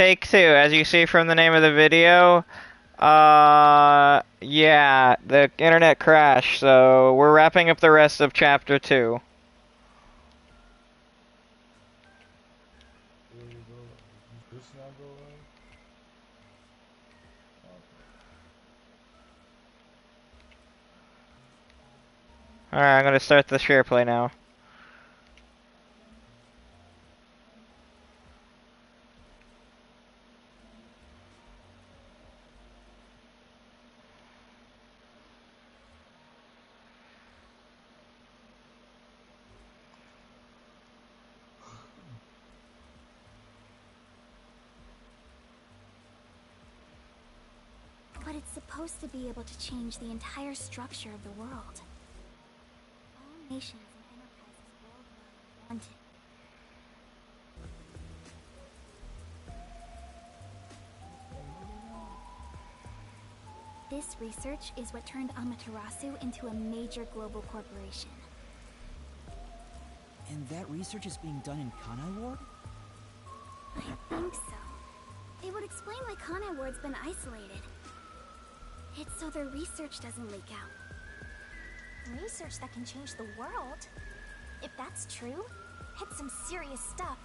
Take two, as you see from the name of the video. Yeah, the internet crashed, so we're wrapping up the rest of chapter 2. Alright, I'm gonna start the share play now. But it's supposed to be able to change the entire structure of the world. All nations and enterprises worldwide want it. This research is what turned Amaterasu into a major global corporation. And that research is being done in Kanai Ward? I think so. It would explain why Kanai Ward's been isolated. It's so their research doesn't leak out. Research that can change the world? If that's true, it's some serious stuff.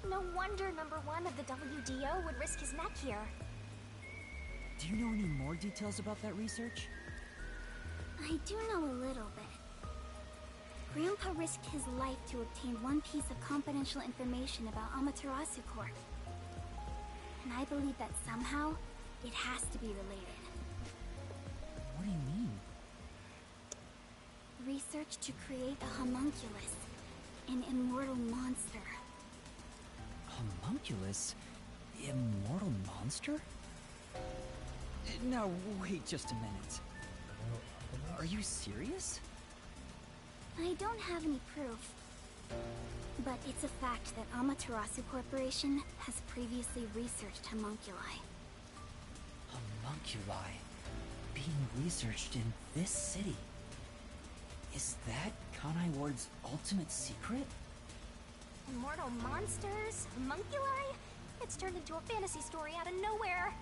No wonder number 1 of the WDO would risk his neck here. Do you know any more details about that research? I do know a little bit. Grandpa risked his life to obtain one piece of confidential information about Amaterasu Corp. And I believe that somehow, it has to be related. What do you mean? Research to create a homunculus, an immortal monster. Homunculus? Immortal monster? Now, wait just a minute. Are you serious? I don't have any proof. But it's a fact that Amaterasu Corporation has previously researched homunculi. Homunculi? Being researched in this city? Is that Kanai Ward's ultimate secret? Immortal monsters? Homunculi? It's turned into a fantasy story out of nowhere.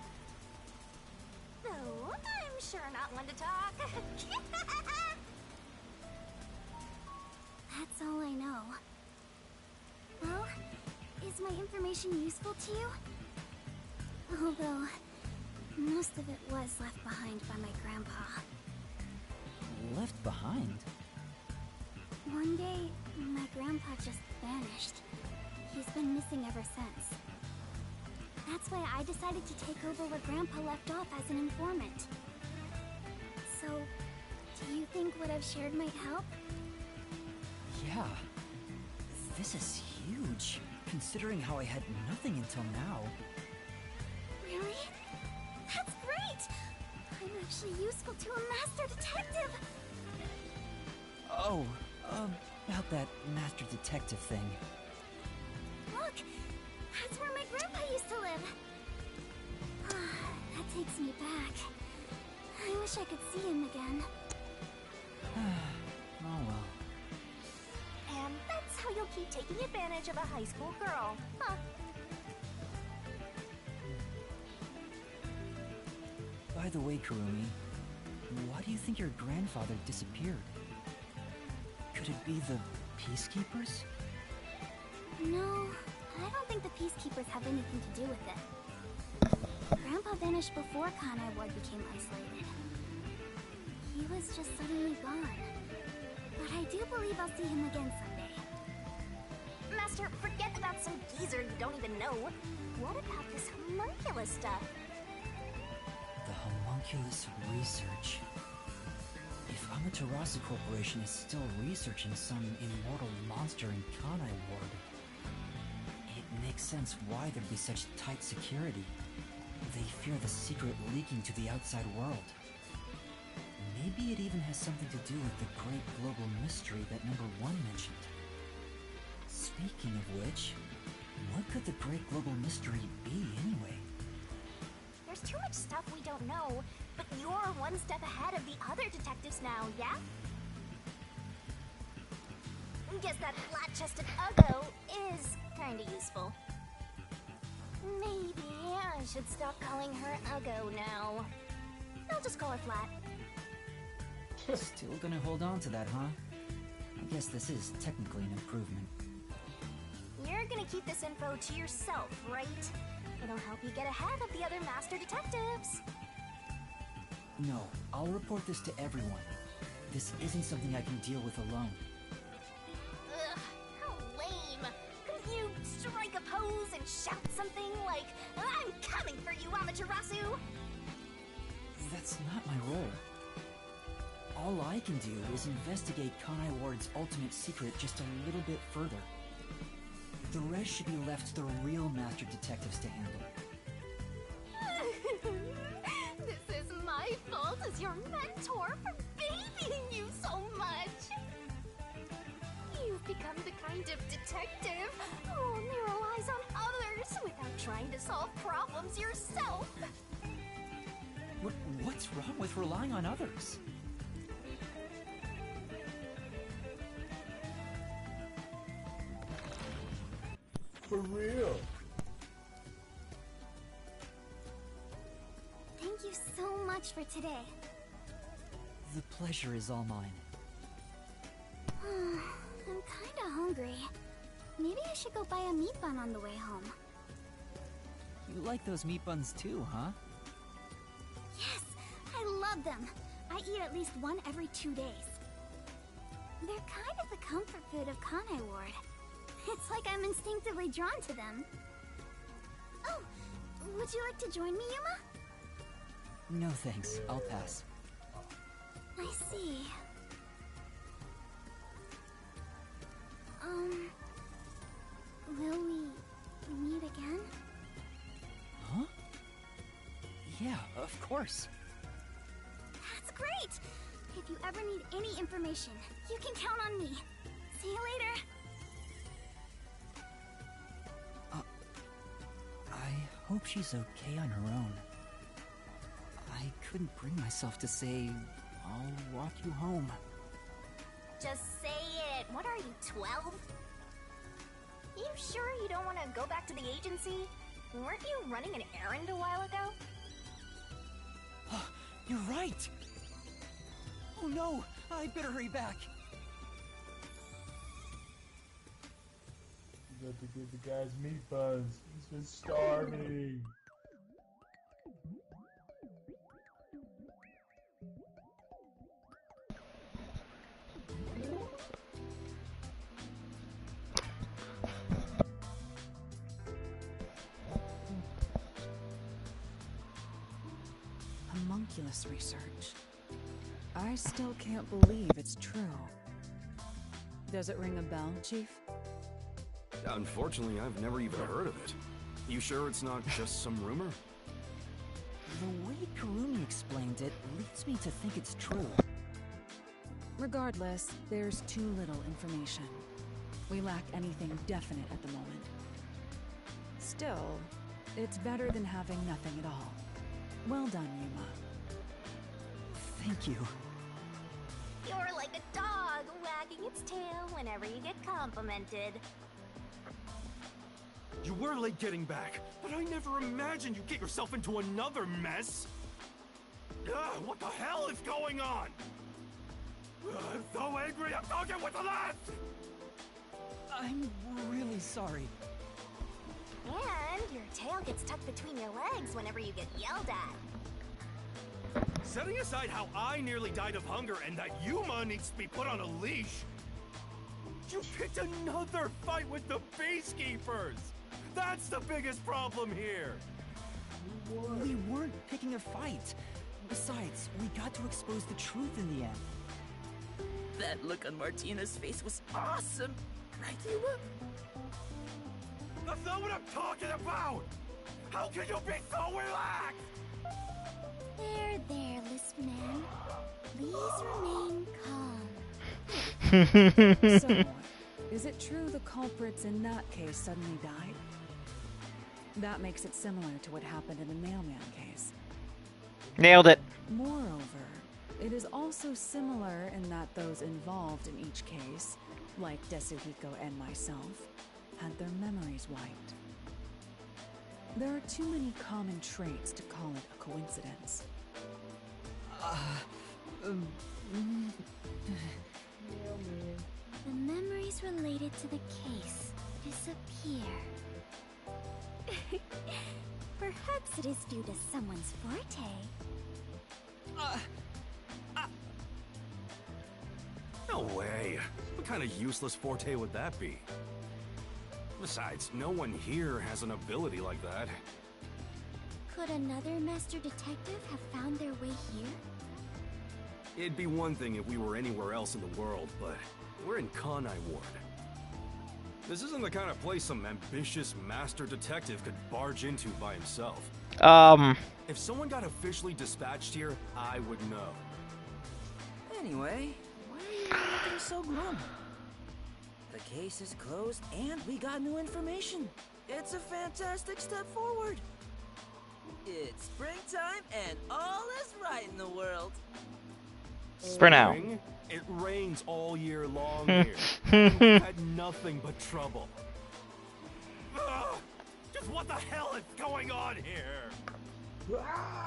Oh, I'm sure not one to talk. That's all I know. Well, is my information useful to you? Although, most of it was left behind by my grandpa. Left behind? One day, my grandpa just vanished. He's been missing ever since. That's why I decided to take over where Grandpa left off as an informant. So, do you think what I've shared might help? Yeah. This is huge, considering how I had nothing until now. Really? That's great! I'm actually useful to a master detective! Oh, about that master detective thing. Look! That's where my grandpa used to live! That takes me back. I wish I could see him again. Oh well. And that's how you'll keep taking advantage of a high school girl, huh? By the way, Kurumi, why do you think your grandfather disappeared? Could it be the Peacekeepers? No, I don't think the Peacekeepers have anything to do with it. Grandpa vanished before Kanai Ward became isolated. He was just suddenly gone. But I do believe I'll see him again someday. Master, forget about some geezer you don't even know. What about this homunculus stuff? The homunculus research. If Amaterasu Corporation is still researching some immortal monster in Kanai Ward, it makes sense why there'd be such tight security. They fear the secret leaking to the outside world. Maybe it even has something to do with the great global mystery that number 1 mentioned. Speaking of which, what could the great global mystery be anyway? There's too much stuff we don't know, but you're one step ahead of the other detectives now, yeah? Guess that flat-chested Uggo is kinda useful. should stop calling her Uggo now. I'll just call her Flat. Still gonna hold on to that, huh? I guess this is technically an improvement. You're gonna keep this info to yourself, right? It'll help you get ahead of the other master detectives. No, I'll report this to everyone. This isn't something I can deal with alone. Ugh, how lame. Couldn't you strike a pose and shout something like, "I'm coming for you, Amaterasu"? That's not my role. All I can do is investigate Kanai Ward's ultimate secret just a little bit further. The rest should be left to the real master detectives to handle. This is my fault as your mentor for babying you so much. You've become the kind of detective who only relies on others without trying to solve problems yourself. What's wrong with relying on others? For real. Thank you so much for today. The pleasure is all mine. I'm kinda hungry. Maybe I should go buy a meat bun on the way home. You like those meat buns too, huh? Yes, I love them. I eat at least one every 2 days. They're kind of the comfort food of Kanai Ward. It's like I'm instinctively drawn to them. Oh, would you like to join me, Yuma? No thanks, I'll pass. I see. Will we meet again? Huh? Yeah, of course. That's great! If you ever need any information, you can count on me. See you later. I hope she's okay on her own. I couldn't bring myself to say, I'll walk you home. Just say it. What are you, 12? You sure you don't want to go back to the agency? Weren't you running an errand a while ago? You're right! Oh no! I better hurry back! You got to give the guys meat buns. He's been starving. Homunculus research. I still can't believe it's true. Does it ring a bell, Chief? Unfortunately, I've never even heard of it. You sure it's not just some rumor? The way Kurumi explained it leads me to think it's true. Regardless, there's too little information. We lack anything definite at the moment. Still, it's better than having nothing at all. Well done, Yuma. Thank you. You're like a dog wagging its tail whenever you get complimented. You were late getting back, but I never imagined you'd get yourself into another mess. Ugh, what the hell is going on? I'm so angry, I'm talking with the last! I'm really sorry. And your tail gets tucked between your legs whenever you get yelled at. Setting aside how I nearly died of hunger and that Yuma needs to be put on a leash, you picked another fight with the Peacekeepers! That's the biggest problem here! We weren't picking a fight. Besides, we got to expose the truth in the end. That look on Martina's face was awesome, right, Yuma? That's not what I'm talking about! How can you be so relaxed? There, Lisp Man. Please remain calm. So, is it true the culprits in that case suddenly died? That makes it similar to what happened in the mailman case. Nailed it. Moreover, it is also similar in that those involved in each case, like Desuhiko and myself, had their memories wiped. There are too many common traits to call it a coincidence. The memories related to the case disappear. Perhaps it is due to someone's forte. No way. What kind of useless forte would that be? Besides, no one here has an ability like that. Could another master detective have found their way here? It'd be one thing if we were anywhere else in the world, but we're in Kanai Ward. This isn't the kind of place some ambitious master detective could barge into by himself. If someone got officially dispatched here, I would know. Anyway, why are you looking so glum? The case is closed and we got new information. It's a fantastic step forward. It's springtime and all is right in the world. For now. Spring? It rains all year long here. We've had nothing but trouble. Ugh! Just what the hell is going on here?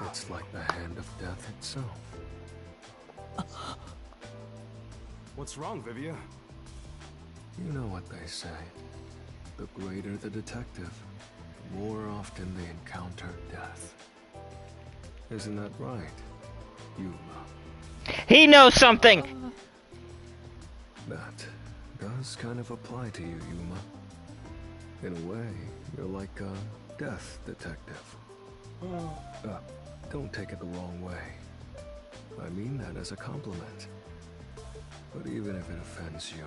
It's like the hand of death itself. What's wrong, Vivia? You know what they say. The greater the detective, the more often they encounter death. Isn't that right, Yuma? He knows something! That does kind of apply to you, Yuma. In a way, you're like a death detective. Don't take it the wrong way. I mean that as a compliment. But even if it offends you,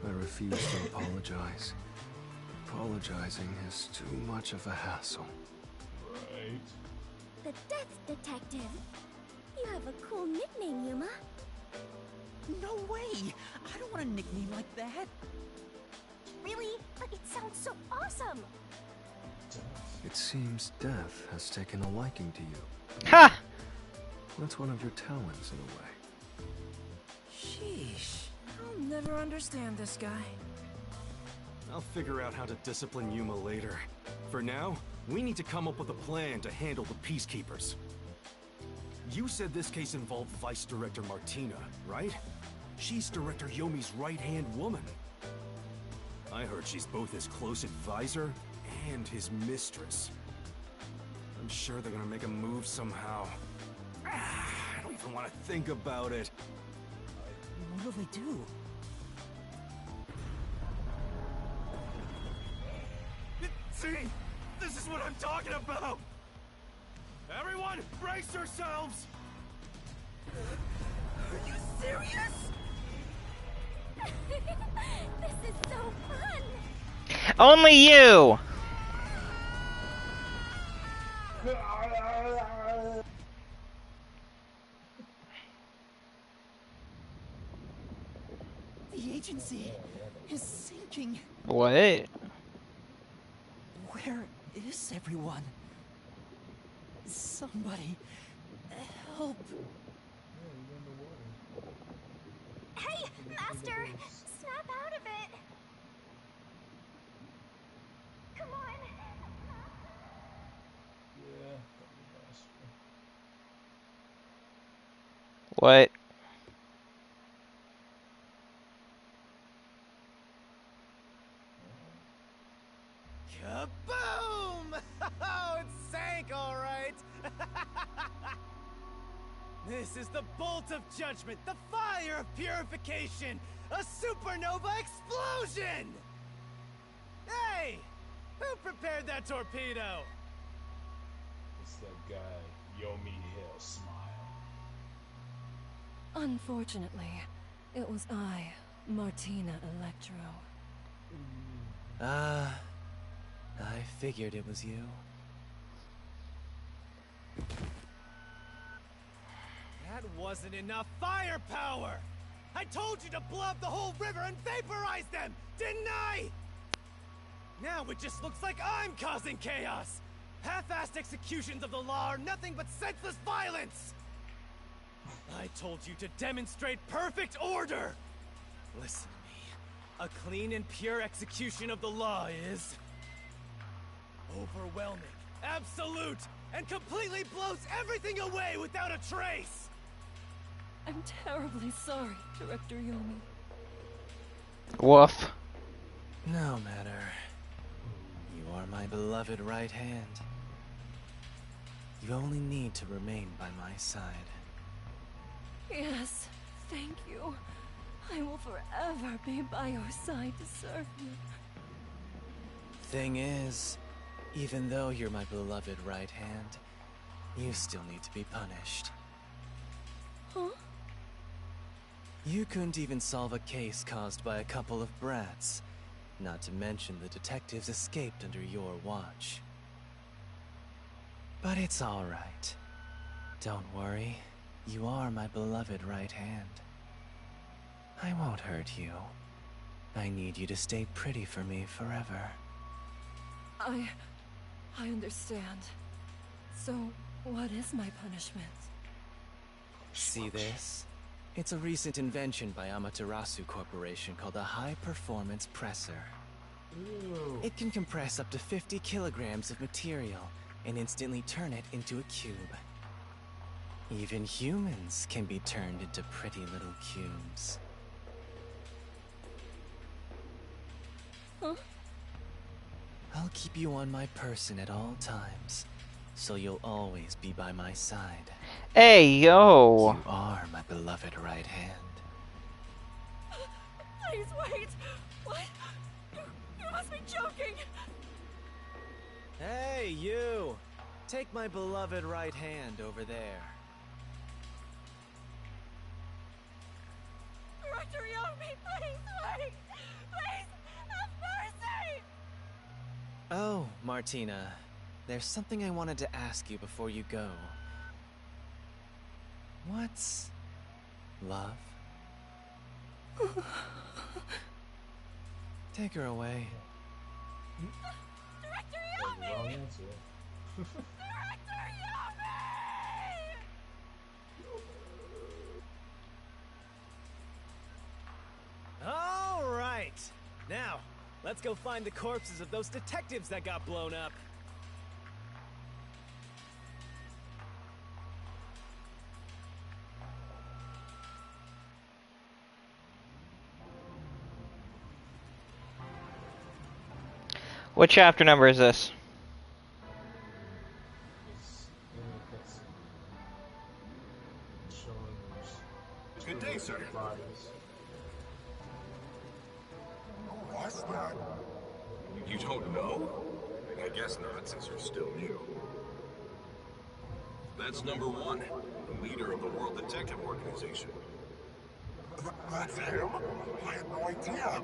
I refuse to apologize. Apologizing is too much of a hassle. Right. The Death Detective. You have a cool nickname, Yuma. No way! I don't want a nickname like that. Really? But it sounds so awesome! It seems death has taken a liking to you. Ha! That's one of your talents in a way. Sheesh. I'll never understand this guy. I'll figure out how to discipline Yuma later. For now, we need to come up with a plan to handle the Peacekeepers. You said this case involved Vice Director Martina, right? She's Director Yomi's right-hand woman. I heard she's both his close advisor and his mistress. I'm sure they're gonna make a move somehow. I don't even want to think about it. What will they do? See? This is what I'm talking about! Everyone, brace yourselves! Are you serious? This is so fun! Only you! The agency is sinking. What? Where is everyone? Somebody help. Hey, Master! Snap out of it! Come on! Yeah. What? Kaboom! Oh, it sank all right. This is the bolt of judgment, the fire of purification, a supernova explosion! Hey! Who prepared that torpedo? It's that guy, Yomi Hill Smile. Unfortunately, it was I, Martina Electro. I figured it was you. That wasn't enough firepower! I told you to blow up the whole river and vaporize them, didn't I? Now it just looks like I'm causing chaos! Half-assed executions of the law are nothing but senseless violence! I told you to demonstrate perfect order! Listen to me. A clean and pure execution of the law is... overwhelming, Absolute and completely blows everything away without a trace! I'm terribly sorry, Director Yomi. Woof. No matter. You are my beloved right hand. You only need to remain by my side. Yes, thank you. I will forever be by your side to serve you. Thing is, even though you're my beloved right hand, you still need to be punished. Huh? You couldn't even solve a case caused by a couple of brats. Not to mention the detectives escaped under your watch. But it's all right. Don't worry. You are my beloved right hand. I won't hurt you. I need you to stay pretty for me forever. I understand. So, what is my punishment? See this? It's a recent invention by Amaterasu Corporation called a high-performance presser. Ew. It can compress up to 50 kilograms of material and instantly turn it into a cube. Even humans can be turned into pretty little cubes. Huh? I'll keep you on my person at all times, so you'll always be by my side. Hey, yo! You are my beloved right hand. Please wait! What? You must be joking! Hey, you! Take my beloved right hand over there. Director Yomi, please wait! Please, have mercy! Oh, Martina. There's something I wanted to ask you before you go. What's love? Take her away. Director That's the wrong Yomi! answer. Director Yomi! All right. Now, let's go find the corpses of those detectives that got blown up. What chapter number is this? It's in the cutscene. It's showing there's Good day, sir. bodies. What's that? You don't know? I guess not, since you're still new. That's number one, the leader of the World Detective Organization. That's him? I had no idea.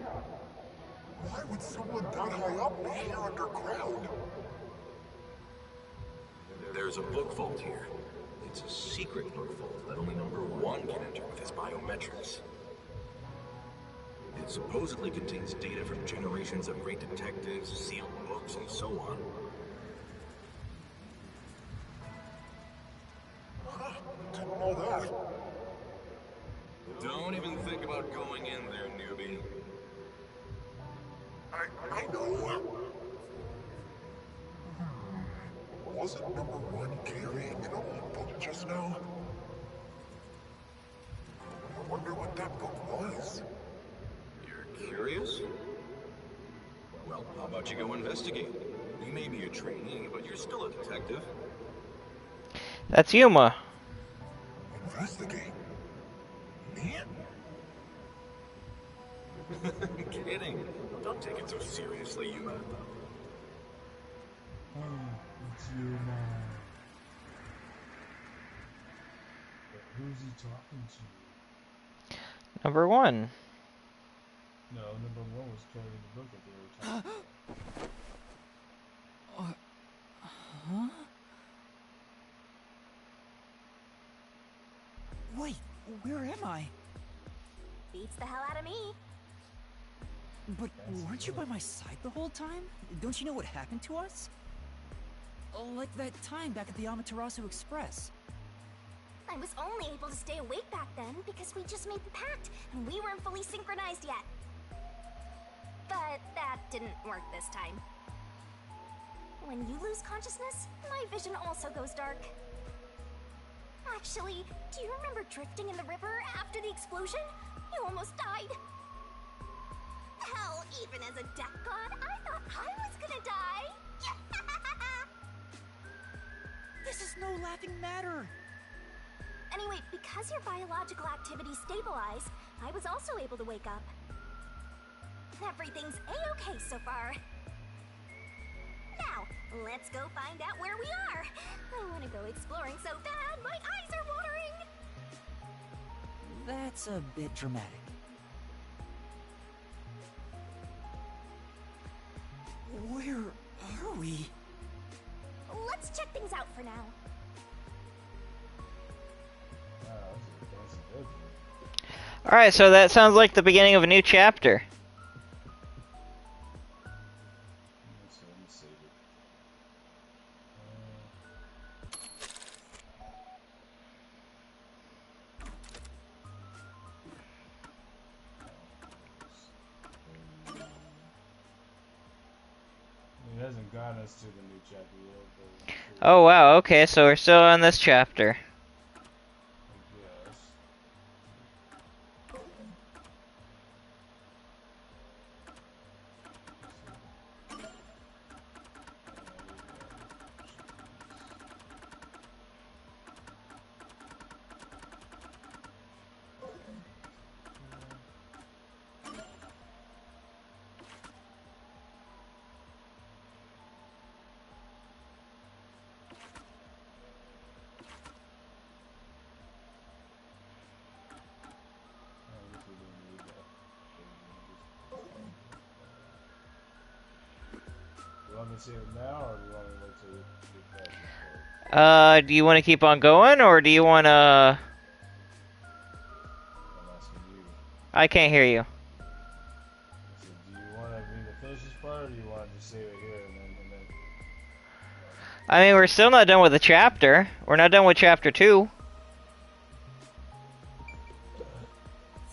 Why would someone that high up be here underground? There's a book vault here. It's a secret book vault that only number one can enter with his biometrics. It supposedly contains data from generations of great detectives, sealed books, and so on. Didn't know that. Don't even think about going in there, newbie. I know. Wasn't number one carrying an old book just now? I wonder what that book was. You're curious? Well, how about you go investigate? You may be a trainee, but you're still a detective. That's Yuma. Investigate? Me? Kidding. Don't take it so seriously, Yuma. It's you, man. But who's he talking to? Number one. No, number one was carrying the book that they were talking about. Huh? Wait, where am I? Beats the hell out of me. But weren't you by my side the whole time? Don't you know what happened to us? Like that time back at the Amaterasu Express. I was only able to stay awake back then because we just made the pact and we weren't fully synchronized yet. But that didn't work this time. When you lose consciousness, my vision also goes dark. Actually, do you remember drifting in the river after the explosion? You almost died. Hell, even as a death god, I thought I was gonna die. This is no laughing matter. Anyway, because your biological activity stabilized, I was also able to wake up. Everything's a-okay so far. Now, let's go find out where we are. I want to go exploring so bad, my eyes are watering. That's a bit dramatic. Where are we? Let's check things out for now. Alright, so that sounds like the beginning of a new chapter. It hasn't gotten us to the new chapter yet, but Oh wow, okay, so we're still on this chapter. yes. You want me to save it now, or do you want me to wait till you get back? Do you want to keep on going, or do you want to... I'm asking you. I can't hear you. I said, do you want me to finish this part, or do you want to just save it here and then... I mean, we're still not done with the chapter. We're not done with chapter 2.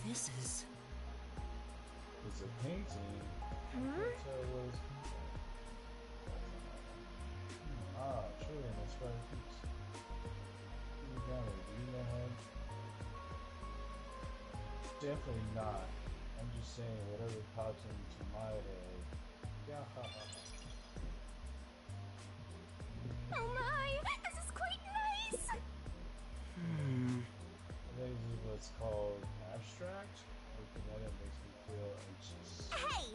This is... It's a painting. Ah, truly an inspired piece. Do you know him? Definitely not. I'm just saying whatever pops into my head. Yeah, ha ha. Oh my, this is quite nice. I think this is what's called abstract. Looking at it makes me feel anxious. Hey!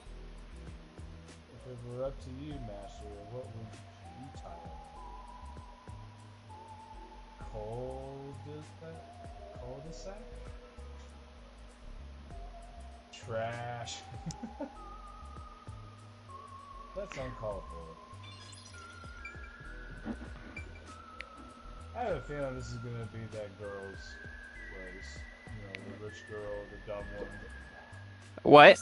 If it were up to you, Master, what would you title it? Cul-de-sac? Trash. That's uncalled for. I have a feeling this is gonna be that girl's place. You know, the rich girl, the dumb one. What?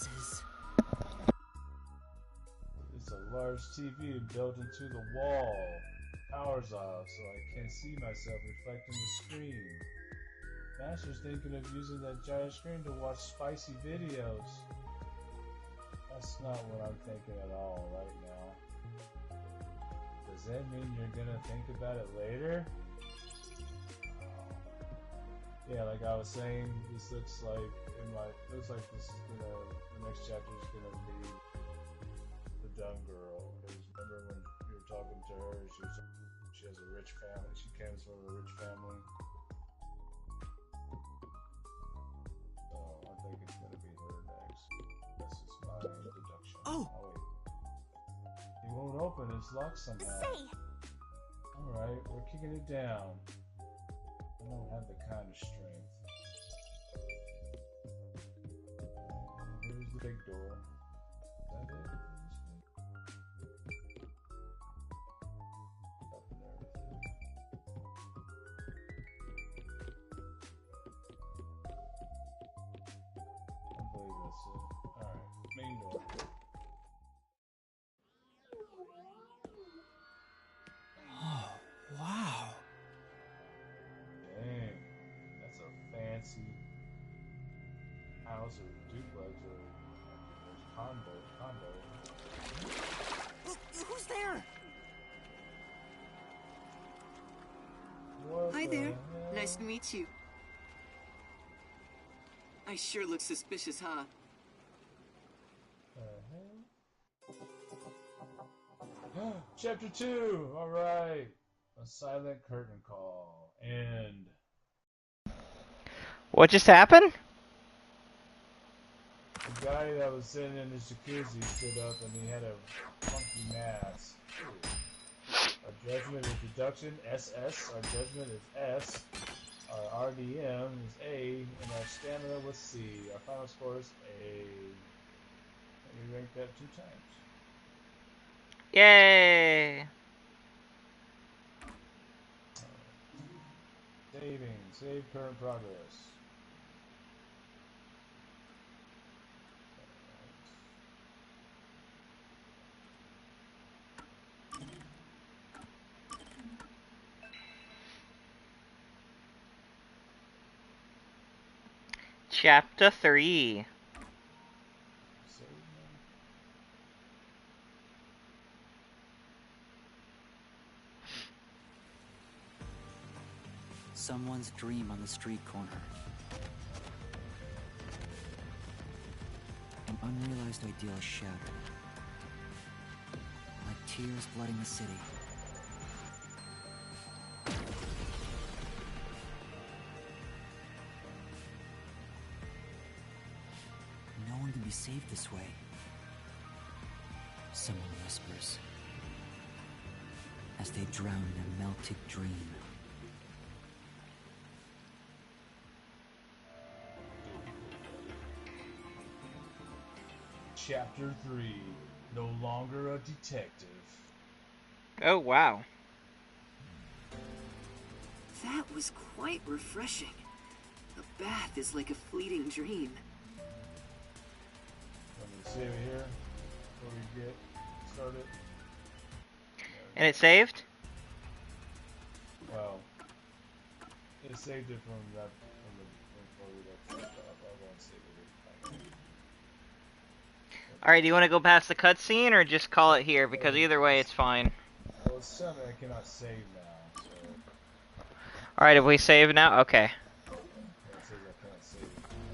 It's a large TV built into the wall. Power's off, so I can't see myself reflecting the screen. Master's thinking of using that giant screen to watch spicy videos. That's not what I'm thinking at all right now. Does that mean you're gonna think about it later? Yeah, like I was saying, this looks like looks like this is the next chapter is gonna be the dumb girl. Because remember when you were talking to her, she has a rich family. She comes from a rich family. So I think it's gonna be her next. This is my introduction. Oh wait. It won't open. It's locked somehow. Say. All right, we're kicking it down. I don't have the kind of strength. Here's the big door. Is that it? Up and everything. I believe that's it. Alright, main door. Oh, wow. Dang, that's a fancy house or duplex or condo. Who's there? Hi the there. hell? Nice to meet you. I sure look suspicious, huh? Chapter 2! Alright. A silent curtain call. And What just happened? the guy that was sitting in his jacuzzi stood up and he had a funky mask. Our judgment is deduction, SS. Our judgment is S. Our RDM is A. And our stamina was C. Our final score is A. And we ranked that 2 times. Yay! Saving. Save current progress. Chapter 3. Someone's dream on the street corner. An unrealized ideal shattered. Like tears flooding the city. No one can be saved this way. Someone whispers. As they drown in a melted dream. Chapter 3. No longer a detective. Oh, wow. That was quite refreshing. A bath is like a fleeting dream. Let me save it here before we get started. And it saved? Well, it saved it from that before we left off. I won't save it. Alright, do you want to go past the cutscene or just call it here? Because either way, it's fine. Well, it's telling me I cannot save now, so. Alright, if we save now? Okay. Yeah, it says I can't save.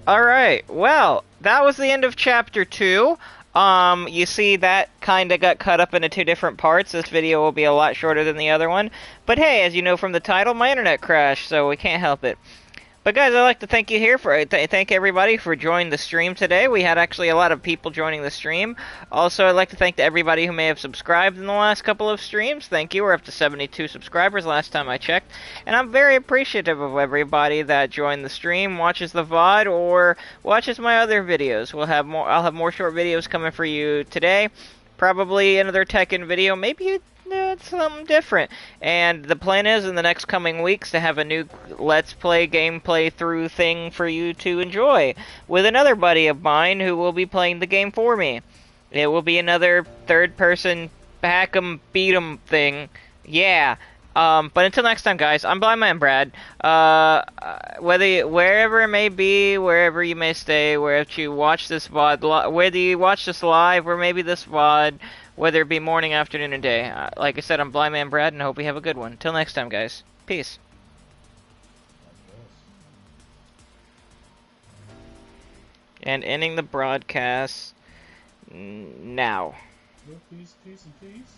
Alright, well, that was the end of Chapter 2. You see that kind of got cut up into 2 different parts. This video will be a lot shorter than the other one. But hey, as you know from the title, my internet crashed, so we can't help it. But guys, I'd like to thank you here for thank everybody for joining the stream today. We had actually a lot of people joining the stream. Also, I'd like to thank everybody who may have subscribed in the last couple of streams. Thank you. We're up to 72 subscribers last time I checked, and I'm very appreciative of everybody that joined the stream, watches the VOD, or watches my other videos. I'll have more short videos coming for you today. Probably another Tekken video, maybe it's something different. And the plan is in the next coming weeks to have a new Let's Play gameplay through thing for you to enjoy with another buddy of mine who will be playing the game for me. It will be another third-person hack 'em, beat 'em thing. Yeah. But until next time, guys, I'm Blind Man Brad. Wherever it may be, wherever you may stay, wherever you watch this VOD, whether you watch this live or maybe this VOD, whether it be morning, afternoon, or day. Like I said, I'm Blind Man Brad, and I hope you have a good one. Till next time, guys. Peace. And ending the broadcast now. Peace, peace, and peace.